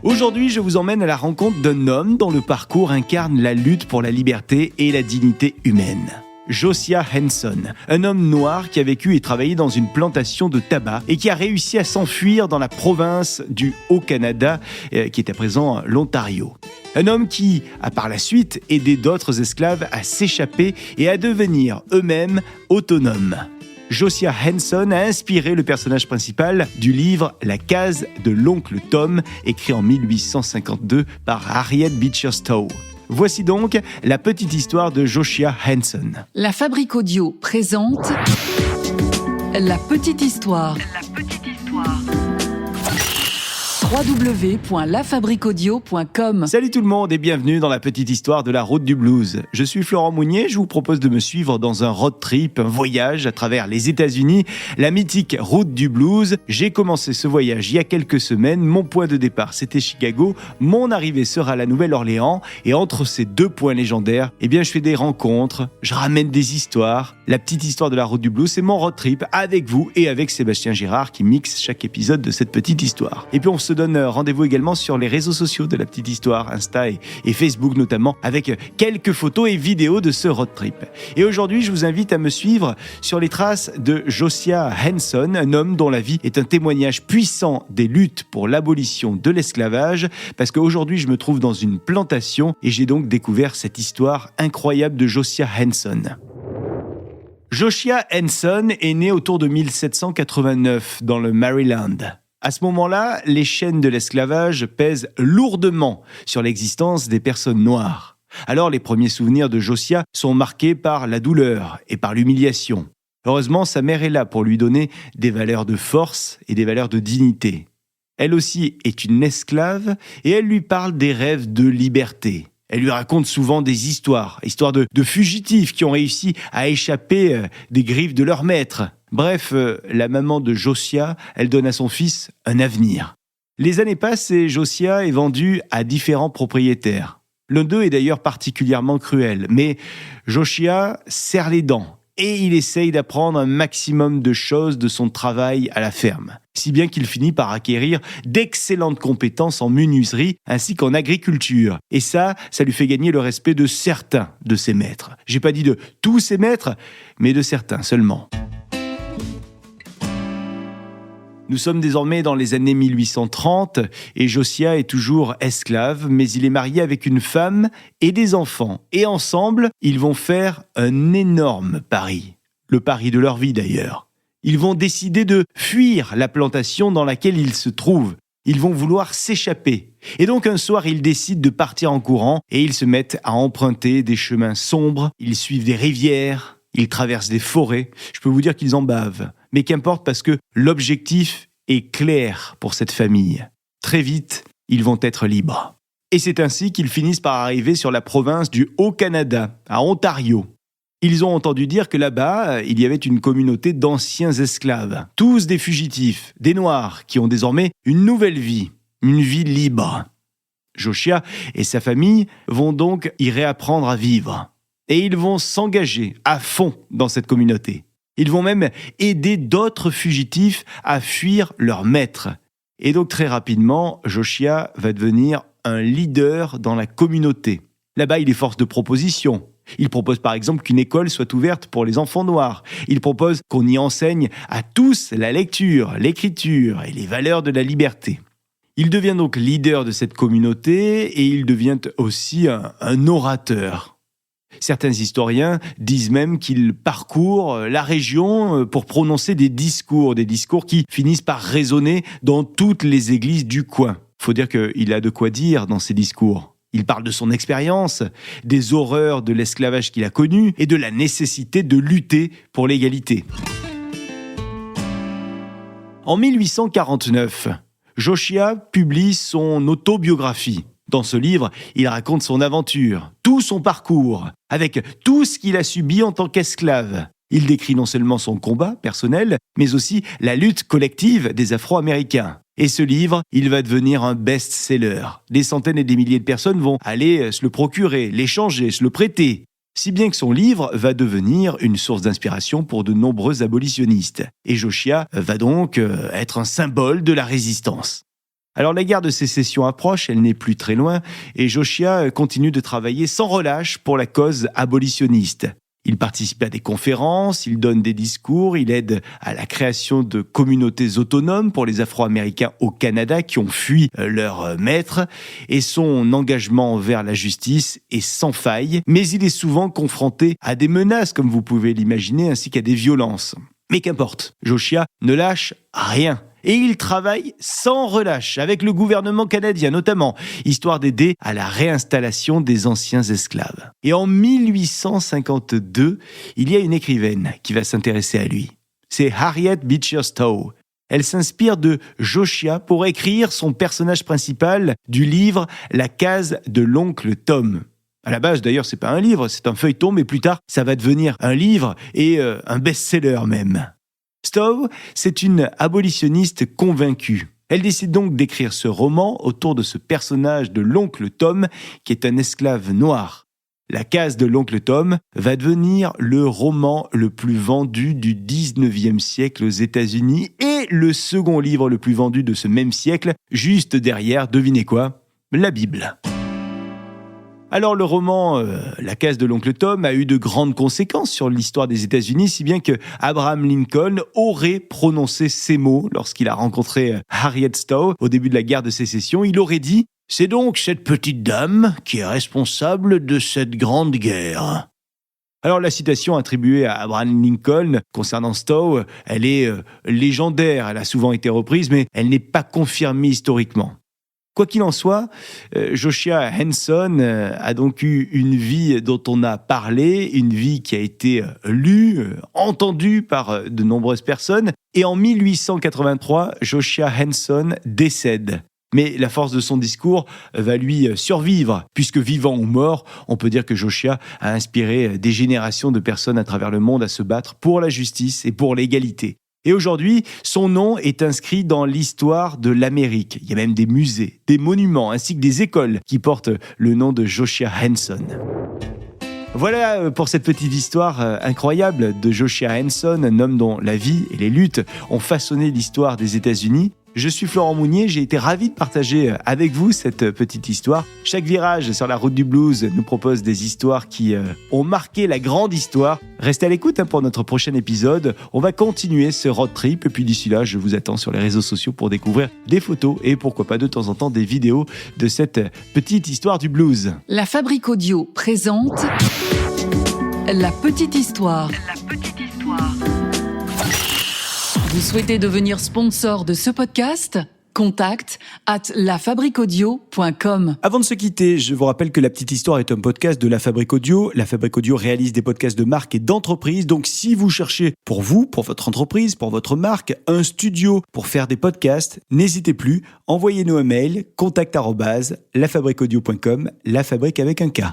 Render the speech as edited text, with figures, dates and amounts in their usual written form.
Aujourd'hui, je vous emmène à la rencontre d'un homme dont le parcours incarne la lutte pour la liberté et la dignité humaine. Josiah Henson, un homme noir qui a vécu et travaillé dans une plantation de tabac et qui a réussi à s'enfuir dans la province du Haut-Canada, qui est à présent l'Ontario. Un homme qui a par la suite aidé d'autres esclaves à s'échapper et à devenir eux-mêmes autonomes. Josiah Henson a inspiré le personnage principal du livre La case de l'oncle Tom, écrit en 1852 par Harriet Beecher Stowe. Voici donc la petite histoire de Josiah Henson. La Fabrique Audio présente La petite histoire. www.lafabriqueaudio.com. Salut tout le monde et bienvenue dans la petite histoire de la route du blues. Je suis Florent Mounier, je vous propose de me suivre dans un road trip, un voyage à travers les États-Unis, la mythique route du blues. J'ai commencé ce voyage il y a quelques semaines, mon point de départ c'était Chicago, mon arrivée sera la Nouvelle-Orléans et entre ces deux points légendaires, je fais des rencontres, je ramène des histoires. La petite histoire de la route du blues, c'est mon road trip avec vous et avec Sébastien Girard qui mixe chaque épisode de cette petite histoire. Et puis on se donne rendez-vous également sur les réseaux sociaux de la petite histoire, Insta et Facebook notamment, avec quelques photos et vidéos de ce road trip. Et aujourd'hui, je vous invite à me suivre sur les traces de Josiah Henson, un homme dont la vie est un témoignage puissant des luttes pour l'abolition de l'esclavage, parce qu'aujourd'hui, je me trouve dans une plantation et j'ai donc découvert cette histoire incroyable de Josiah Henson. Josiah Henson est né autour de 1789 dans le Maryland. À ce moment-là, les chaînes de l'esclavage pèsent lourdement sur l'existence des personnes noires. Alors les premiers souvenirs de Josiah sont marqués par la douleur et par l'humiliation. Heureusement, sa mère est là pour lui donner des valeurs de force et des valeurs de dignité. Elle aussi est une esclave et elle lui parle des rêves de liberté. Elle lui raconte souvent des histoires de fugitifs qui ont réussi à échapper des griffes de leur maître. Bref, la maman de Josiah, elle donne à son fils un avenir. Les années passent et Josiah est vendu à différents propriétaires. L'un d'eux est d'ailleurs particulièrement cruel, mais Josiah serre les dents et il essaye d'apprendre un maximum de choses de son travail à la ferme. Si bien qu'il finit par acquérir d'excellentes compétences en menuiserie ainsi qu'en agriculture. Et ça lui fait gagner le respect de certains de ses maîtres. J'ai pas dit de tous ses maîtres, mais de certains seulement. Nous sommes désormais dans les années 1830 et Josiah est toujours esclave, mais il est marié avec une femme et des enfants. Et ensemble, ils vont faire un énorme pari. Le pari de leur vie d'ailleurs. Ils vont décider de fuir la plantation dans laquelle ils se trouvent. Ils vont vouloir s'échapper. Et donc un soir, ils décident de partir en courant et ils se mettent à emprunter des chemins sombres. Ils suivent des rivières, ils traversent des forêts. Je peux vous dire qu'ils en bavent. Mais qu'importe parce que l'objectif est clair pour cette famille. Très vite, ils vont être libres. Et c'est ainsi qu'ils finissent par arriver sur la province du Haut-Canada, à Ontario. Ils ont entendu dire que là-bas, il y avait une communauté d'anciens esclaves, tous des fugitifs, des Noirs, qui ont désormais une nouvelle vie, une vie libre. Josiah et sa famille vont donc y réapprendre à vivre. Et ils vont s'engager à fond dans cette communauté. Ils vont même aider d'autres fugitifs à fuir leur maître. Et donc très rapidement, Josiah va devenir un leader dans la communauté. Là-bas, il est force de proposition. Il propose par exemple qu'une école soit ouverte pour les enfants noirs. Il propose qu'on y enseigne à tous la lecture, l'écriture et les valeurs de la liberté. Il devient donc leader de cette communauté et il devient aussi un orateur. Certains historiens disent même qu'il parcourt la région pour prononcer des discours qui finissent par résonner dans toutes les églises du coin. Faut dire qu'il a de quoi dire dans ses discours. Il parle de son expérience, des horreurs de l'esclavage qu'il a connu et de la nécessité de lutter pour l'égalité. En 1849, Josiah publie son autobiographie. Dans ce livre, il raconte son aventure, tout son parcours, avec tout ce qu'il a subi en tant qu'esclave. Il décrit non seulement son combat personnel, mais aussi la lutte collective des Afro-Américains. Et ce livre, il va devenir un best-seller. Des centaines et des milliers de personnes vont aller se le procurer, l'échanger, se le prêter. Si bien que son livre va devenir une source d'inspiration pour de nombreux abolitionnistes. Et Josiah va donc être un symbole de la résistance. Alors la guerre de sécession approche, elle n'est plus très loin, et Josiah continue de travailler sans relâche pour la cause abolitionniste. Il participe à des conférences, il donne des discours, il aide à la création de communautés autonomes pour les Afro-Américains au Canada qui ont fui leur maître, et son engagement envers la justice est sans faille, mais il est souvent confronté à des menaces, comme vous pouvez l'imaginer, ainsi qu'à des violences. Mais qu'importe, Josiah ne lâche rien. Et il travaille sans relâche avec le gouvernement canadien notamment, histoire d'aider à la réinstallation des anciens esclaves. Et en 1852, il y a une écrivaine qui va s'intéresser à lui. C'est Harriet Beecher Stowe. Elle s'inspire de Josiah pour écrire son personnage principal du livre La case de l'oncle Tom. À la base, d'ailleurs, c'est pas un livre, c'est un feuilleton, mais plus tard, ça va devenir un livre et un best-seller même. Stowe, c'est une abolitionniste convaincue. Elle décide donc d'écrire ce roman autour de ce personnage de l'oncle Tom, qui est un esclave noir. La case de l'oncle Tom va devenir le roman le plus vendu du 19e siècle aux États-Unis et le second livre le plus vendu de ce même siècle, juste derrière, devinez quoi ? La Bible. Alors le roman La case de l'oncle Tom a eu de grandes conséquences sur l'histoire des États-Unis, si bien que Abraham Lincoln aurait prononcé ces mots lorsqu'il a rencontré Harriet Stowe au début de la guerre de sécession. Il aurait dit « C'est donc cette petite dame qui est responsable de cette grande guerre ». Alors la citation attribuée à Abraham Lincoln concernant Stowe, elle est légendaire, elle a souvent été reprise, mais elle n'est pas confirmée historiquement. Quoi qu'il en soit, Josiah Henson a donc eu une vie dont on a parlé, une vie qui a été lue, entendue par de nombreuses personnes. Et en 1883, Josiah Henson décède. Mais la force de son discours va lui survivre, puisque vivant ou mort, on peut dire que Josiah a inspiré des générations de personnes à travers le monde à se battre pour la justice et pour l'égalité. Et aujourd'hui, son nom est inscrit dans l'histoire de l'Amérique. Il y a même des musées, des monuments, ainsi que des écoles qui portent le nom de Josiah Henson. Voilà pour cette petite histoire incroyable de Josiah Henson, un homme dont la vie et les luttes ont façonné l'histoire des États-Unis. Je suis Florent Mounier, j'ai été ravi de partager avec vous cette petite histoire. Chaque virage sur la route du blues nous propose des histoires qui ont marqué la grande histoire. Restez à l'écoute pour notre prochain épisode. On va continuer ce road trip et puis d'ici là, je vous attends sur les réseaux sociaux pour découvrir des photos et pourquoi pas de temps en temps des vidéos de cette petite histoire du blues. La Fabrique Audio présente La petite histoire. La petite histoire. Vous souhaitez devenir sponsor de ce podcast ? Contact @lafabriqueaudio.com. Avant de se quitter, je vous rappelle que La Petite Histoire est un podcast de La Fabrique Audio. La Fabrique Audio réalise des podcasts de marque et d'entreprise. Donc, si vous cherchez pour vous, pour votre entreprise, pour votre marque, un studio pour faire des podcasts, n'hésitez plus. Envoyez-nous un mail, contact@lafabriqueaudio.com, la fabrique avec un K.